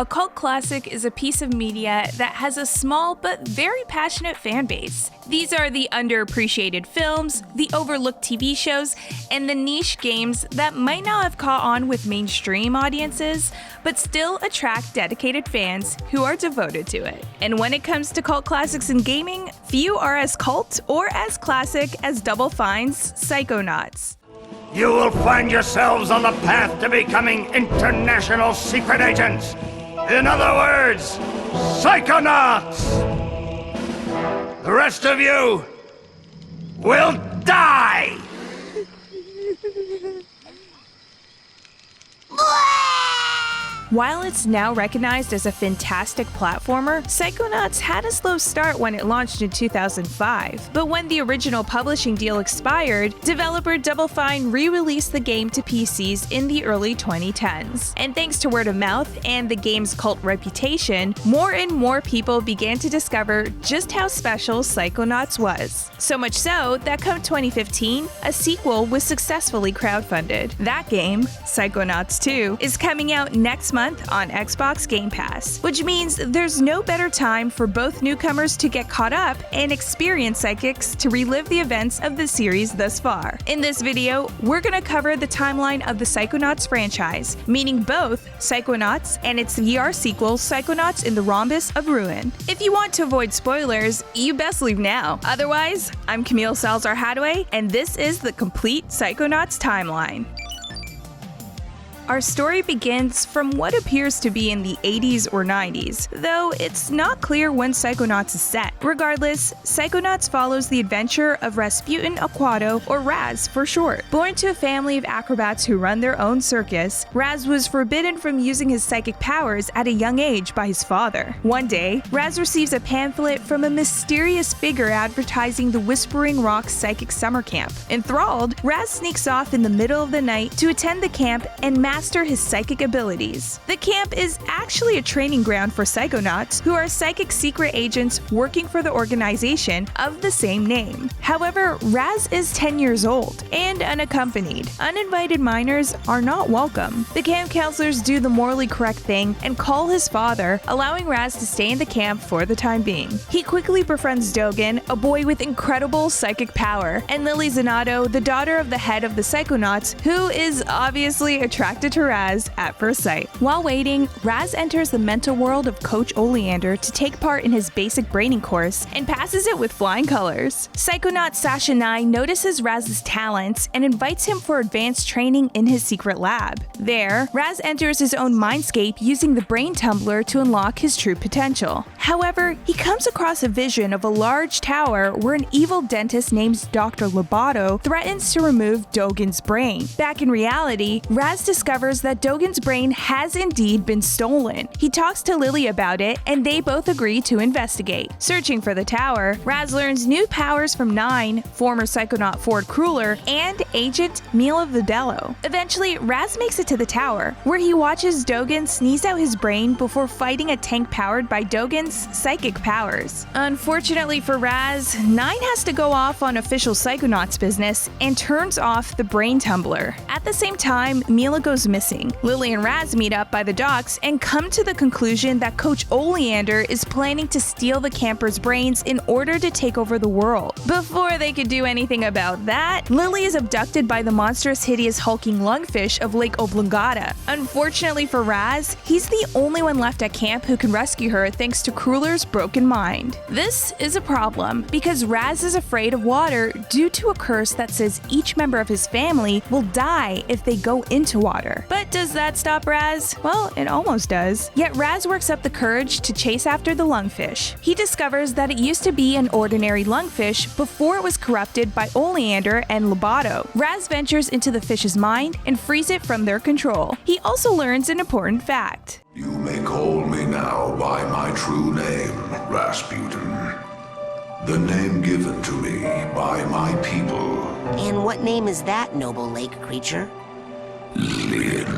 A cult classic is a piece of media that has a small but very passionate fan base. These are the underappreciated films, the overlooked TV shows, and the niche games that might not have caught on with mainstream audiences, but still attract dedicated fans who are devoted to it. And when it comes to cult classics in gaming, few are as cult or as classic as Double Fine's Psychonauts. You will find yourselves on the path to becoming international secret agents. In other words, Psychonauts! The rest of you will die! While it's now recognized as a fantastic platformer, Psychonauts had a slow start when it launched in 2005. But when the original publishing deal expired, developer Double Fine re-released the game to PCs in the early 2010s. And thanks to word of mouth and the game's cult reputation, more and more people began to discover just how special Psychonauts was. So much so that come 2015, a sequel was successfully crowdfunded. That game, Psychonauts 2, is coming out next month on Xbox Game Pass, which means there's no better time for both newcomers to get caught up and experienced psychics to relive the events of the series thus far. In this video, we're going to cover the timeline of the Psychonauts franchise, meaning both Psychonauts and its VR sequel, Psychonauts in the Rhombus of Ruin. If you want to avoid spoilers, you best leave now. Otherwise, I'm Camille Salazar-Hadaway, and this is the complete Psychonauts timeline. Our story begins from what appears to be in the 80s or 90s, though it's not clear when Psychonauts is set. Regardless, Psychonauts follows the adventure of Rasputin Aquato, or Raz for short. Born to a family of acrobats who run their own circus, Raz was forbidden from using his psychic powers at a young age by his father. One day, Raz receives a pamphlet from a mysterious figure advertising the Whispering Rock Psychic Summer Camp. Enthralled, Raz sneaks off in the middle of the night to attend the camp and master his psychic abilities. The camp is actually a training ground for Psychonauts, who are psychic secret agents working for the organization of the same name. However, Raz is 10 years old and unaccompanied. Uninvited minors are not welcome. The camp counselors do the morally correct thing and call his father, allowing Raz to stay in the camp for the time being. He quickly befriends Dogen, a boy with incredible psychic power, and Lily Zanato, the daughter of the head of the Psychonauts, who is obviously attracted to Raz at first sight. While waiting, Raz enters the mental world of Coach Oleander to take part in his basic braining course and passes it with flying colors. Psychonaut Sasha Nye notices Raz's talents and invites him for advanced training in his secret lab. There, Raz enters his own mindscape using the brain tumbler to unlock his true potential. However, he comes across a vision of a large tower where an evil dentist named Dr. Lobato threatens to remove Dogen's brain. Back in reality, Raz discovers that Dogen's brain has indeed been stolen. He talks to Lily about it, and they both agree to investigate. Searching for the tower, Raz learns new powers from Nine, former Psychonaut Ford Kruller, and Agent Mila Vidello. Eventually, Raz makes it to the tower, where he watches Dogen sneeze out his brain before fighting a tank powered by Dogen's psychic powers. Unfortunately for Raz, Nine has to go off on official Psychonauts business and turns off the brain tumbler. At the same time, Mila goes missing. Lily and Raz meet up by the docks and come to the conclusion that Coach Oleander is planning to steal the campers' brains in order to take over the world. Before they could do anything about that, Lily is abducted by the monstrous, hideous, hulking lungfish of Lake Oblongata. Unfortunately for Raz, he's the only one left at camp who can rescue her thanks to Kruller's broken mind. This is a problem because Raz is afraid of water due to a curse that says each member of his family will die if they go into water. But does that stop Raz? Well, it almost does. Yet Raz works up the courage to chase after the lungfish. He discovers that it used to be an ordinary lungfish before it was corrupted by Oleander and Lobato. Raz ventures into the fish's mind and frees it from their control. He also learns an important fact. You may call me now by my true name, Rasputin. The name given to me by my people. And what name is that, noble lake creature? Linda.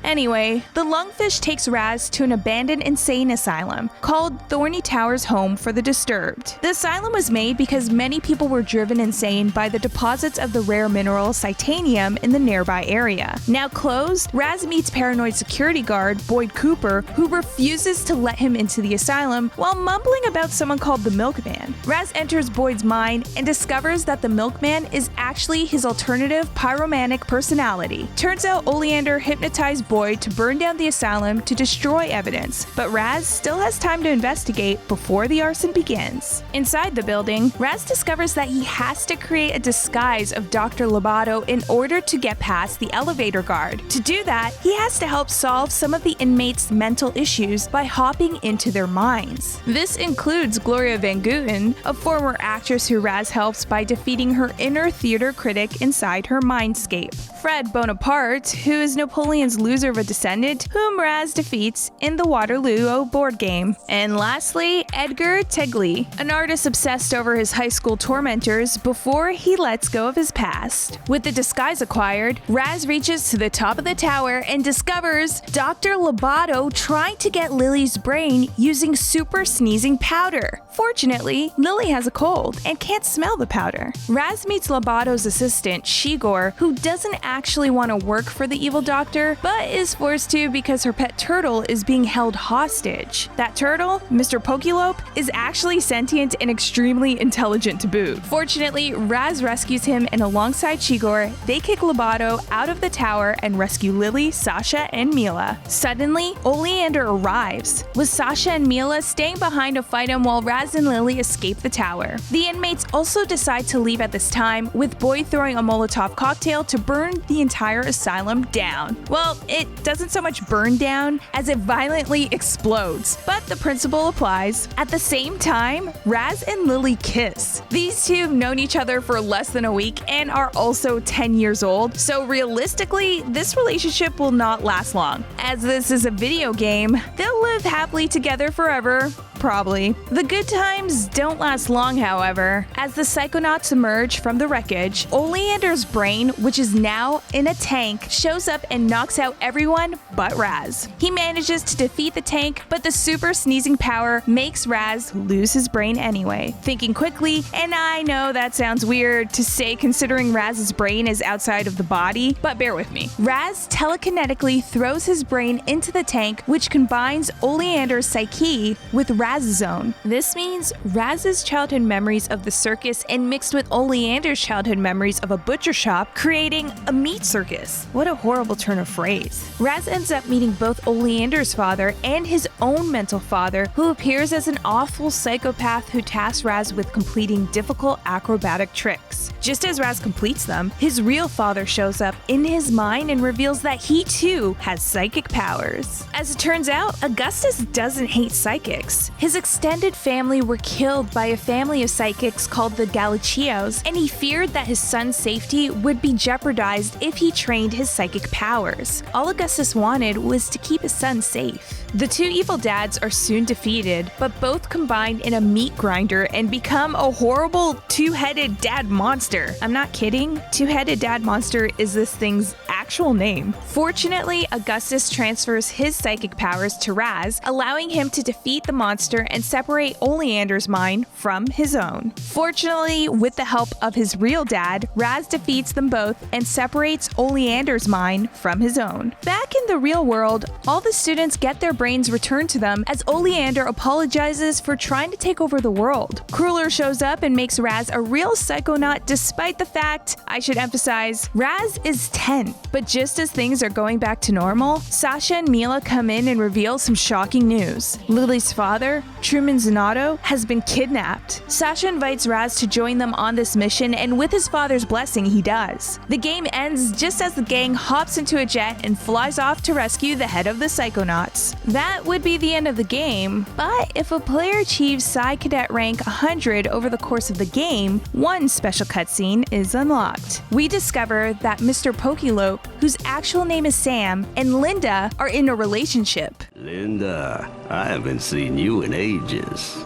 Anyway, the lungfish takes Raz to an abandoned insane asylum called Thorny Towers Home for the Disturbed. The asylum was made because many people were driven insane by the deposits of the rare mineral titanium in the nearby area. Now closed, Raz meets paranoid security guard Boyd Cooper, who refuses to let him into the asylum while mumbling about someone called the Milkman. Raz enters Boyd's mind and discovers that the Milkman is actually his alternative pyromanic personality. Turns out Oleander hypnotized Boyd to burn down the asylum to destroy evidence, but Raz still has time to investigate before the arson begins. Inside the building, Raz discovers that he has to create a disguise of Dr. Lobato in order to get past the elevator guard. To do that, he has to help solve some of the inmates' mental issues by hopping into their minds. This includes Gloria Van Guten, a former actress who Raz helps by defeating her inner theater critic inside her mindscape. Fred Bonaparte, who is Napoleon's loser of a descendant, whom Raz defeats in the Waterloo board game. And lastly, Edgar Tigley, an artist obsessed over his high school tormentors before he lets go of his past. With the disguise acquired, Raz reaches to the top of the tower and discovers Dr. Lobato trying to get Lily's brain using super sneezing powder. Fortunately, Lily has a cold and can't smell the powder. Raz meets Lobato's assistant, Shigor, who doesn't actually want to work for the evil doctor, but is forced to because her pet turtle is being held hostage. That turtle, Mr. Pokelope, is actually sentient and extremely intelligent to boot. Fortunately, Raz rescues him, and alongside Shigor, they kick Lobato out of the tower and rescue Lily, Sasha, and Mila. Suddenly, Oleander arrives, with Sasha and Mila staying behind to fight him while Raz and Lily escape the tower. The inmates also decide to leave at this time, with Boyd throwing a Molotov cocktail to burn the entire asylum down. Well, it doesn't so much burn down as it violently explodes, but the principle applies. At the same time, Raz and Lily kiss. These two have known each other for less than a week and are also 10 years old, so realistically, this relationship will not last long. As this is a video game, they'll live happily together forever. Probably. The good times don't last long, however. As the Psychonauts emerge from the wreckage, Oleander's brain, which is now in a tank, shows up and knocks out everyone but Raz. He manages to defeat the tank, but the super sneezing power makes Raz lose his brain anyway. Thinking quickly, and I know that sounds weird to say considering Raz's brain is outside of the body, but bear with me. Raz telekinetically throws his brain into the tank, which combines Oleander's psyche with Raz's own. This means Raz's childhood memories of the circus and mixed with Oleander's childhood memories of a butcher shop, creating a meat circus. What a horrible turn of phrase. Raz ends up meeting both Oleander's father and his own mental father, who appears as an awful psychopath who tasks Raz with completing difficult acrobatic tricks. Just as Raz completes them, his real father shows up in his mind and reveals that he too has psychic powers. As it turns out, Augustus doesn't hate psychics. His extended family were killed by a family of psychics called the Galichios, and he feared that his son's safety would be jeopardized if he trained his psychic powers. All Augustus wanted was to keep his son safe. The two evil dads are soon defeated, but both combine in a meat grinder and become a horrible two-headed dad monster. I'm not kidding. Two-headed dad monster is this thing's actual name. Fortunately, Augustus transfers his psychic powers to Raz, allowing him to defeat the monster and separate Oleander's mind from his own. Fortunately, with the help of his real dad, Raz defeats them both and separates Oleander's mind from his own. Back in the real world, all the students get their brains returned to them as Oleander apologizes for trying to take over the world. Crueler shows up and makes Raz a real psychonaut despite the fact, I should emphasize, Raz is 10. But just as things are going back to normal, Sasha and Mila come in and reveal some shocking news. Lily's father, Truman Zanotto, has been kidnapped. Sasha invites Raz to join them on this mission, and with his father's blessing, he does. The game ends just as the gang hops into a jet and flies off to rescue the head of the Psychonauts. That would be the end of the game, but if a player achieves Psy Cadet rank 100 over the course of the game, one special cutscene is unlocked. We discover that Mr. Pokelope, whose actual name is Sam, and Linda are in a relationship. Linda, I haven't seen you in ages.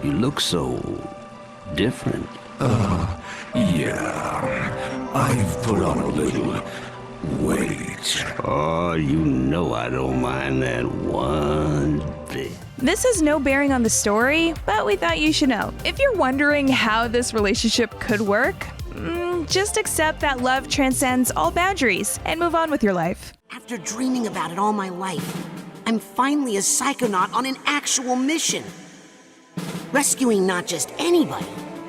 You look so different. Yeah. I've put on a little Wait. Oh, you know I don't mind that one bit. This has no bearing on the story, but we thought you should know. If you're wondering how this relationship could work, just accept that love transcends all boundaries and move on with your life. After dreaming about it all my life, I'm finally a psychonaut on an actual mission. Rescuing not just anybody,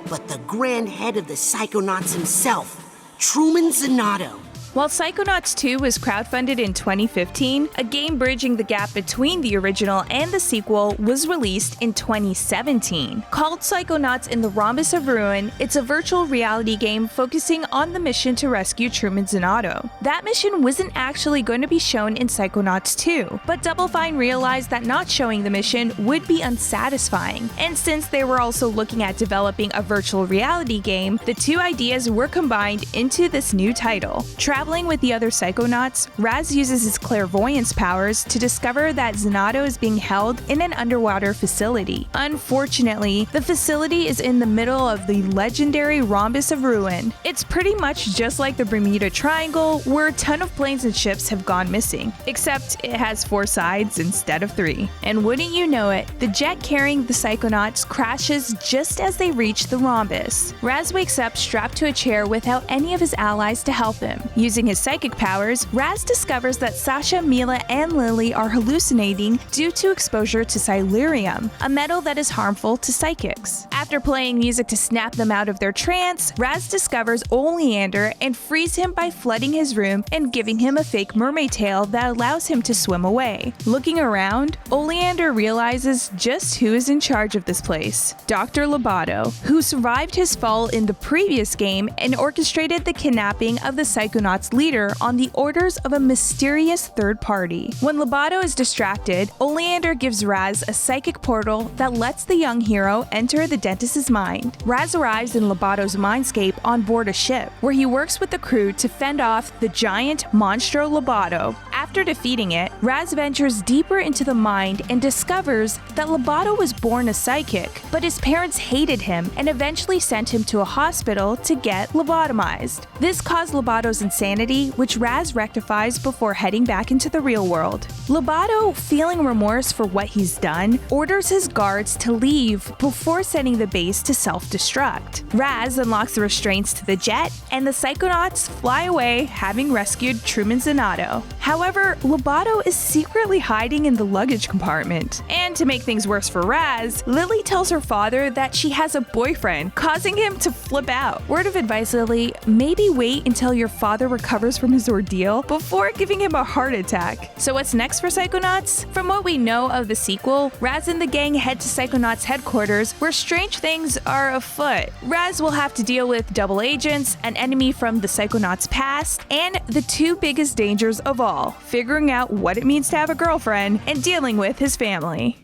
but the grand head of the Psychonauts himself, Truman Zanotto. While Psychonauts 2 was crowdfunded in 2015, a game bridging the gap between the original and the sequel was released in 2017. Called Psychonauts in the Rhombus of Ruin, it's a virtual reality game focusing on the mission to rescue Truman Zanotto. That mission wasn't actually going to be shown in Psychonauts 2, but Double Fine realized that not showing the mission would be unsatisfying. And since they were also looking at developing a virtual reality game, the two ideas were combined into this new title. Traveling with the other Psychonauts, Raz uses his clairvoyance powers to discover that Zanotto is being held in an underwater facility. Unfortunately, the facility is in the middle of the legendary Rhombus of Ruin. It's pretty much just like the Bermuda Triangle, where a ton of planes and ships have gone missing, except it has 4 sides instead of 3. And wouldn't you know it, the jet carrying the Psychonauts crashes just as they reach the Rhombus. Raz wakes up strapped to a chair without any of his allies to help him. Using his psychic powers, Raz discovers that Sasha, Mila, and Lily are hallucinating due to exposure to silurium, a metal that is harmful to psychics. After playing music to snap them out of their trance, Raz discovers Oleander and frees him by flooding his room and giving him a fake mermaid tail that allows him to swim away. Looking around, Oleander realizes just who is in charge of this place: Dr. Lobato, who survived his fall in the previous game and orchestrated the kidnapping of the Psychonauts leader on the orders of a mysterious third party. When Lobato is distracted, Oleander gives Raz a psychic portal that lets the young hero enter the dentist's mind. Raz arrives in Lobato's mindscape on board a ship, where he works with the crew to fend off the giant Monstro Lobato. After defeating it, Raz ventures deeper into the mind and discovers that Lobato was born a psychic, but his parents hated him and eventually sent him to a hospital to get lobotomized. This caused Lobato's insanity, which Raz rectifies before heading back into the real world. Lobato, feeling remorse for what he's done, orders his guards to leave before sending the base to self-destruct. Raz unlocks the restraints to the jet, and the Psychonauts fly away, having rescued Truman Zanotto. However, Lobato is secretly hiding in the luggage compartment. And to make things worse for Raz, Lily tells her father that she has a boyfriend, causing him to flip out. Word of advice, Lily, maybe wait until your father recovers from his ordeal before giving him a heart attack. So what's next for Psychonauts? From what we know of the sequel, Raz and the gang head to Psychonauts headquarters, where strange things are afoot. Raz will have to deal with double agents, an enemy from the Psychonauts past, and the two biggest dangers of all: figuring out what it means to have a girlfriend and dealing with his family.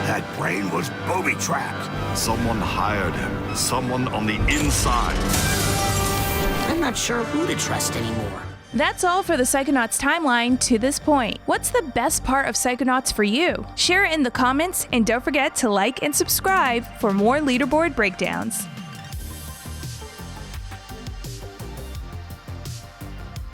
That brain was booby-trapped. Someone hired him. Someone on the inside. I'm not sure who to trust anymore. That's all for the Psychonauts timeline to this point. What's the best part of Psychonauts for you? Share it in the comments, and don't forget to like and subscribe for more leaderboard breakdowns.